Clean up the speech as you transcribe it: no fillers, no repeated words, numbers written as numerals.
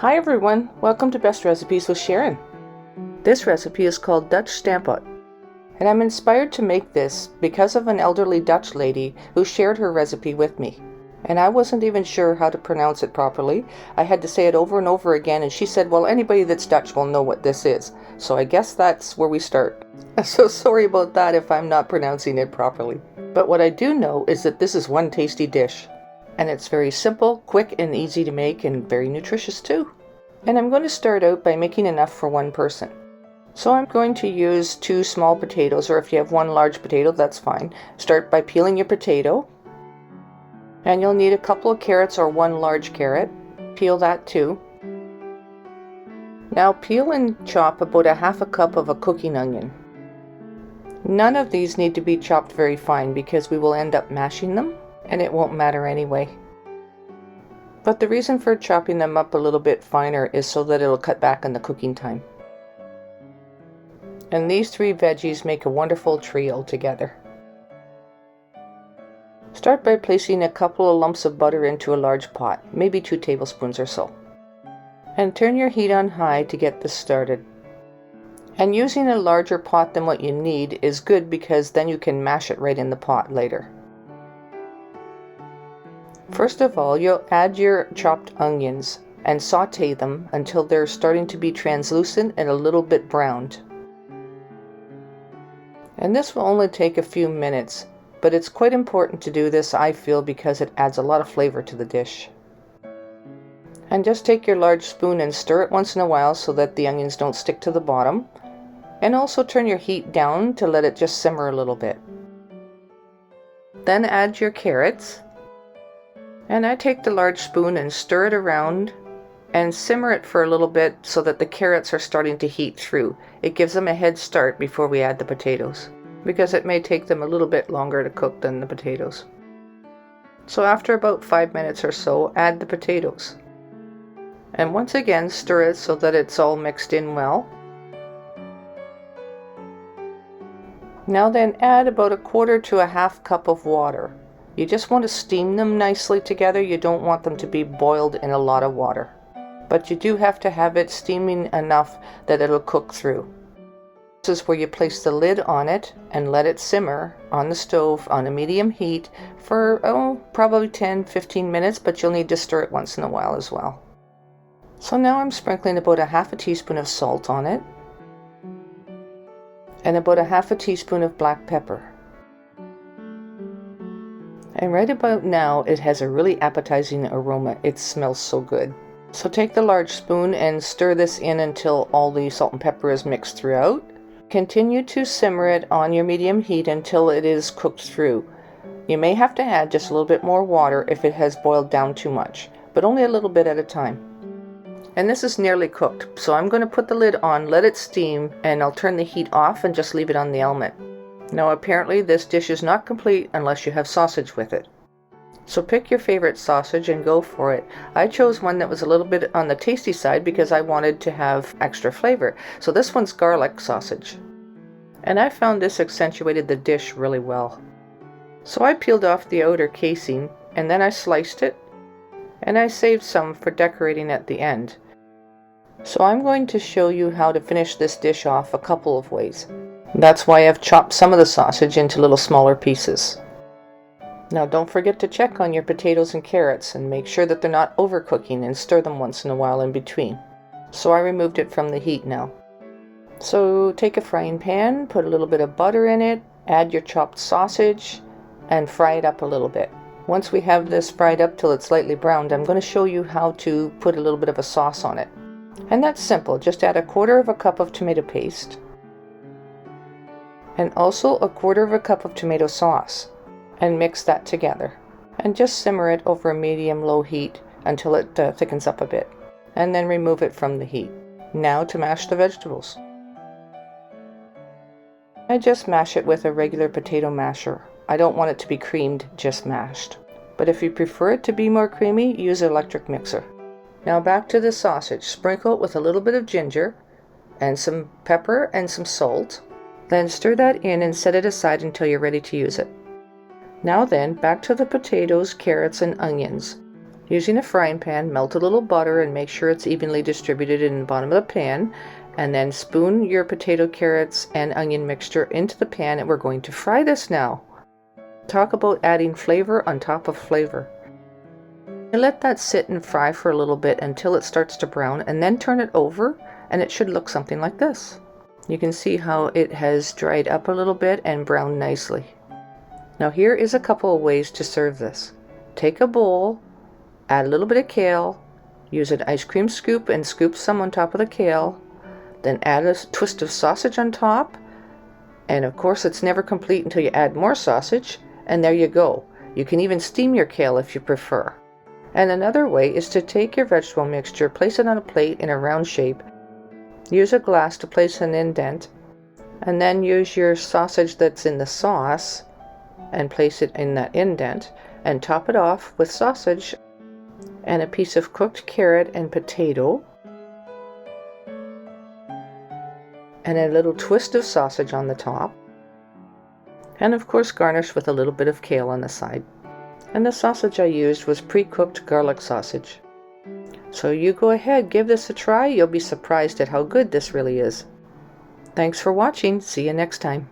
Hi everyone, welcome to Best Recipes with Sharon. This recipe is called Dutch Stamppot, and I'm inspired to make this because of an elderly Dutch lady who shared her recipe with me. And I wasn't even sure how to pronounce it properly. I had to say it over and over again, and she said, well, anybody that's Dutch will know what this is. So I guess that's where we start. So sorry about that if I'm not pronouncing it properly. But what I do know is that this is one tasty dish. And it's very simple, quick, and easy to make, and very nutritious too. And I'm going to start out by making enough for one person. So I'm going to use 2 small potatoes, or if you have 1 large potato, that's fine. Start by peeling your potato. And you'll need a couple of carrots or 1 large carrot. Peel that too. Now peel and chop about a half a cup of a cooking onion. None of these need to be chopped very fine because we will end up mashing them, and it won't matter anyway. But the reason for chopping them up a little bit finer is so that it'll cut back on the cooking time. And these 3 veggies make a wonderful trio together. Start by placing a couple of lumps of butter into a large pot, maybe 2 tablespoons or so. And turn your heat on high to get this started. And using a larger pot than what you need is good because then you can mash it right in the pot later. First of all, you'll add your chopped onions and saute them until they're starting to be translucent and a little bit browned. And this will only take a few minutes, but it's quite important to do this, I feel, because it adds a lot of flavor to the dish. And just take your large spoon and stir it once in a while so that the onions don't stick to the bottom. And also turn your heat down to let it just simmer a little bit. Then add your carrots. And I take the large spoon and stir it around and simmer it for a little bit so that the carrots are starting to heat through. It gives them a head start before we add the potatoes, because it may take them a little bit longer to cook than the potatoes. So after about 5 minutes or so, add the potatoes. And once again, stir it so that it's all mixed in well. Now then, add about a quarter to a half cup of water. You just want to steam them nicely together. You don't want them to be boiled in a lot of water. But you do have to have it steaming enough that it'll cook through. This is where you place the lid on it and let it simmer on the stove on a medium heat for probably 10-15 minutes, but you'll need to stir it once in a while as well. So now I'm sprinkling about a half a teaspoon of salt on it and about a half a teaspoon of black pepper. And right about now, it has a really appetizing aroma. It smells so good. So take the large spoon and stir this in until all the salt and pepper is mixed throughout. Continue to simmer it on your medium heat until it is cooked through. You may have to add just a little bit more water if it has boiled down too much, but only a little bit at a time. And this is nearly cooked, so I'm going to put the lid on, let it steam, and I'll turn the heat off and just leave it on the element. Now apparently this dish is not complete unless you have sausage with it. So pick your favorite sausage and go for it. I chose one that was a little bit on the tasty side because I wanted to have extra flavor. So this one's garlic sausage. And I found this accentuated the dish really well. So I peeled off the outer casing and then I sliced it. And I saved some for decorating at the end. So I'm going to show you how to finish this dish off a couple of ways. That's why I've chopped some of the sausage into little smaller pieces. Now don't forget to check on your potatoes and carrots and make sure that they're not overcooking and stir them once in a while in between. So I removed it from the heat now. So take a frying pan, put a little bit of butter in it, add your chopped sausage, and fry it up a little bit. Once we have this fried up till it's lightly browned, I'm going to show you how to put a little bit of a sauce on it. And that's simple. Just add a quarter of a cup of tomato paste. And also a quarter of a cup of tomato sauce, and mix that together and just simmer it over a medium-low heat until it thickens up a bit, and then remove it from the heat. Now to mash the vegetables. I just mash it with a regular potato masher. I don't want it to be creamed, just mashed. But if you prefer it to be more creamy, use an electric mixer. Now back to the sausage. Sprinkle it with a little bit of ginger and some pepper and some salt. Then stir that in and set it aside until you're ready to use it. Now then, back to the potatoes, carrots, and onions. Using a frying pan, melt a little butter and make sure it's evenly distributed in the bottom of the pan, and then spoon your potato, carrots, and onion mixture into the pan, and we're going to fry this now. Talk about adding flavor on top of flavor. You let that sit and fry for a little bit until it starts to brown, and then turn it over, and it should look something like this. You can see how it has dried up a little bit and browned nicely. Now here is a couple of ways to serve this. Take a bowl, add a little bit of kale, use an ice cream scoop and scoop some on top of the kale, then add a twist of sausage on top, and of course it's never complete until you add more sausage, and there you go. You can even steam your kale if you prefer. And another way is to take your vegetable mixture, place it on a plate in a round shape, use a glass to place an indent, and then use your sausage that's in the sauce and place it in that indent, and top it off with sausage and a piece of cooked carrot and potato, and a little twist of sausage on the top, and of course garnish with a little bit of kale on the side. And the sausage I used was pre-cooked garlic sausage. So you go ahead, give this a try. You'll be surprised at how good this really is. Thanks for watching. See you next time.